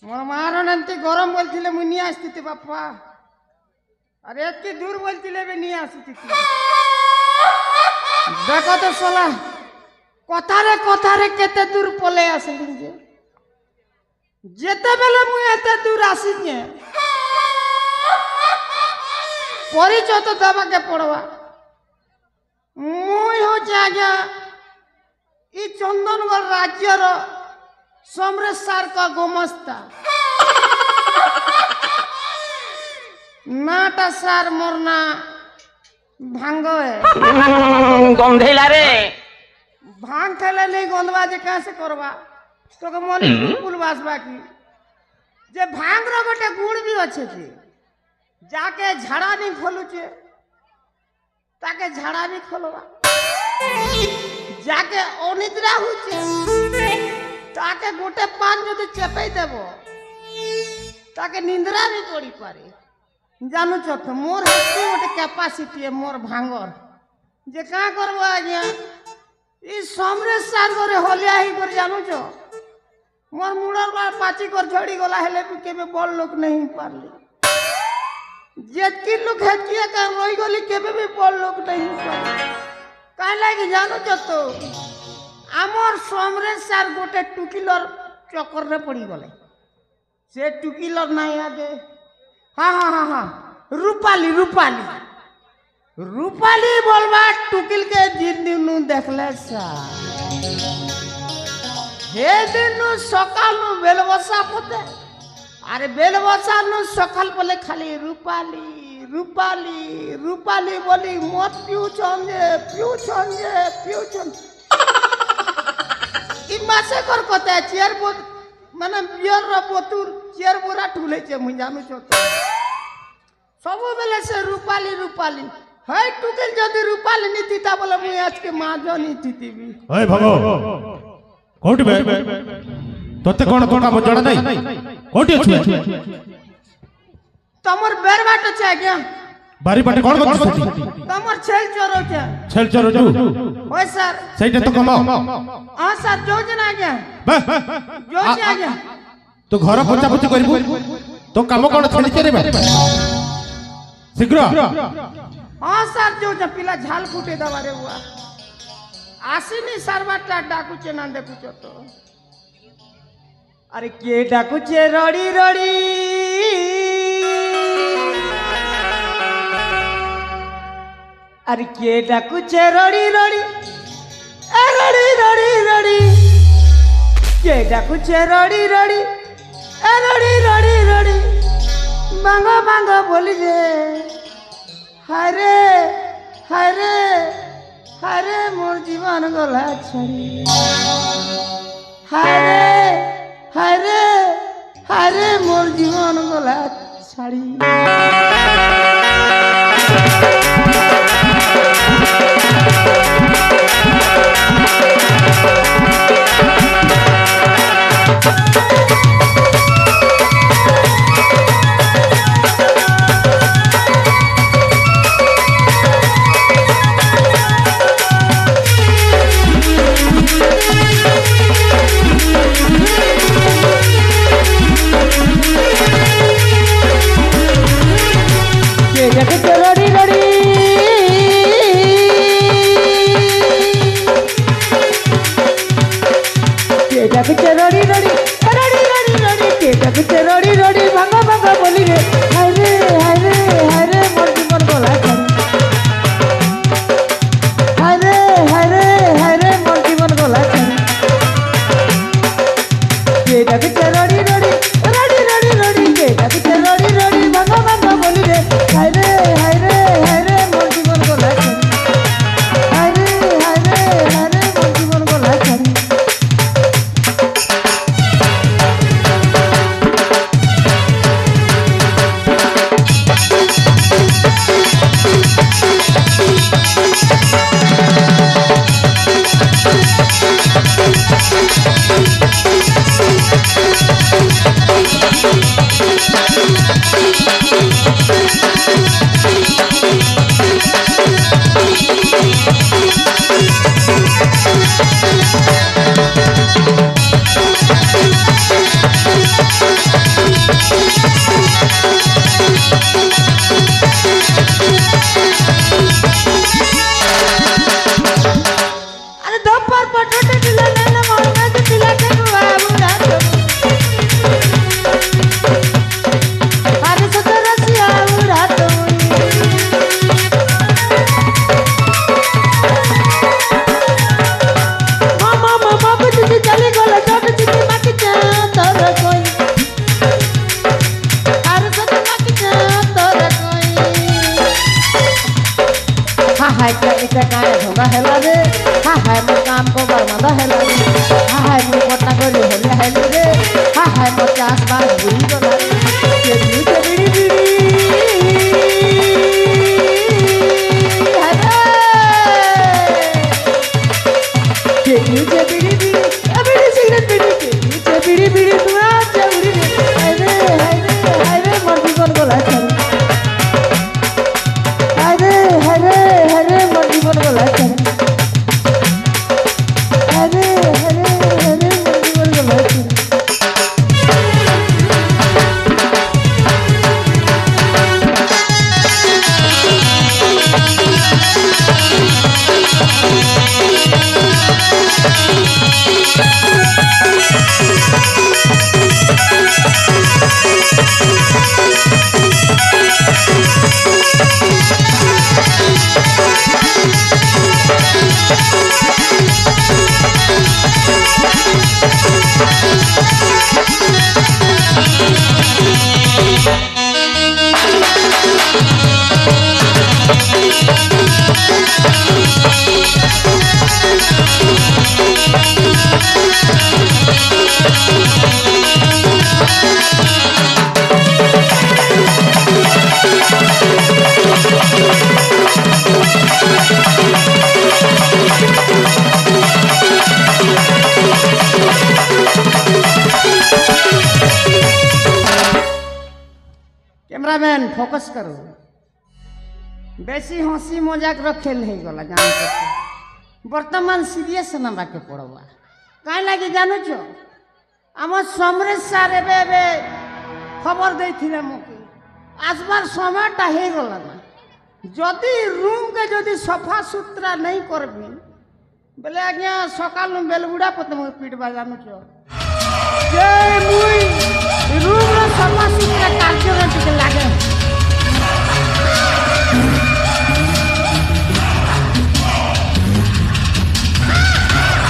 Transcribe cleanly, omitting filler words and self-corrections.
मोर मारनंती गरम बोलथिले मुई नी आस्तिते बाप्पा अरे एत्ते दूर बोलथिले बे नी आस्तिते देखो तो सोला कथारे केते दूर पले आसली जे जेते बेले मुई एते दूर आसी जे परिचय तो देवा के पड़वा मुई हो आज्ञा ई चंदनगढ़ राज्यर समरेश सार का गोमस्ता नाटा सार मोरना भांग गंधेला रे भांग खेले नहीं गंधवा जे कैसे करवा तो के मन फुल बासबा की जे भांग रो गोटे गुण भी अच्छे छे जाके झाड़ा नहीं खोलुचे ताके झाड़ा नहीं खोलवा जाके अनिद्रा हुचे ताके गोटे पान जदि चेपई देबो ताके निंद्रा नहीं पड़ी पारे जानू छत मोर हस्ती गोटे कैपेसिटी है मोर भांगर जे का करबो आज्ञा ई समरेश सार घरे होलिया ही कर जानू छ मोर मुड़र बार पाची कर झड़ी गला हेले भी केबे बड़ लोक नहीं पारली जेतकी लोक हेतिया का रोई गली केबे भी बड़ लोक नहीं पारली काहे लागी जानू छ तो आमर समरेश सार गोटे टुकिलर चक्कर रे पड़ी गले से टुकिलर नहीं आगे हाँ रूपाली बोलबा टुकिल के जिंदगी देखले सा हे दिन सकाल बेलबसा पते अरे बेलबसा नु सकाल पले खाली रूपाली बोली मत पिउ छन ई मासे कर कते चेयर बोत माने बियर रो बोतुर चेयर बोरा ठुले छे मुई जानू छ सब बेले से रूपाली है टुकिल जदी रूपाली नीति ता बोले मुई आज के माजो नीति भी ओए भगो कोठी बे तोते कोन तो काम जणा नहीं कोठी छु तमर बेर बाट छ क्या बारी बाटे कोन करछ तमर छेल चोरो छु ओए सर सही तो कम हां सर जो जना गया जो आ गया तो घर पोछा पोछी करबू तो काम कोन छेली करे शीघ्र हां सर जो पिला झाल फुटे दवारे हुआ आसीनी सरवाटा डाकू चे ना देखु तो अरे के डाकू चे रड़ी अरे के डाकू चे रड़ी के डाकू चे रड़ी बांगा बोली रे हरे मोर जीवन गला छड़ी हरे मोर जीवन गला छड़ी रड़ी भांगा बोली रे हरे मोर जीवन गला हरे मोर जीवन गला के डाके रड़ी के डाके रड़ी भांगा बोली रे हरे मोर जीवन गला हरे मोर जीवन गला Thank you. ଏତେ କାଏ ଧନ୍ଦା ହେଲା ରେ ହା ହାଏ ମୋ କାମ କବାର ମାନ୍ଦା ହେଲା ରେ ହା ହାଏ ମୁଁ କଟା କରି ହଲିଆ ହେଲି ରେ ହା ହାଏ ମୋ ଚାଷ ବାସ ବୁଡ଼ି ଗଲା ରେ କେବି କେବିଡ଼ି ବିଡ଼ି केबी केबिड़ी बिड़ी अबड़ी सिगरेट बिड़ी केबी केबिड़ी बिड़ी तुआ चौड़ी रे हाय रे मोर जीवन गला चल हाय रे मोर जीवन गला चल हाय रे मोर जीवन गला चल कैमरामैन फोकस करो बेसी हंसी मजाक खेल हो गला जान बर्तमान सीरियस नंबर के पड़वा कहीं लगे जानू आम समरेश सार एबे खबर देथिले मोके आसबार समयटा हो गला ना जदि रूम के जदि सफा सुतरा नहीं करबी बोले आज्ञा सकाल बेलबुड़ा पते मोके पीटबा जानू जे मुई रूम रो सफा सुतरा कार्य टिके लागे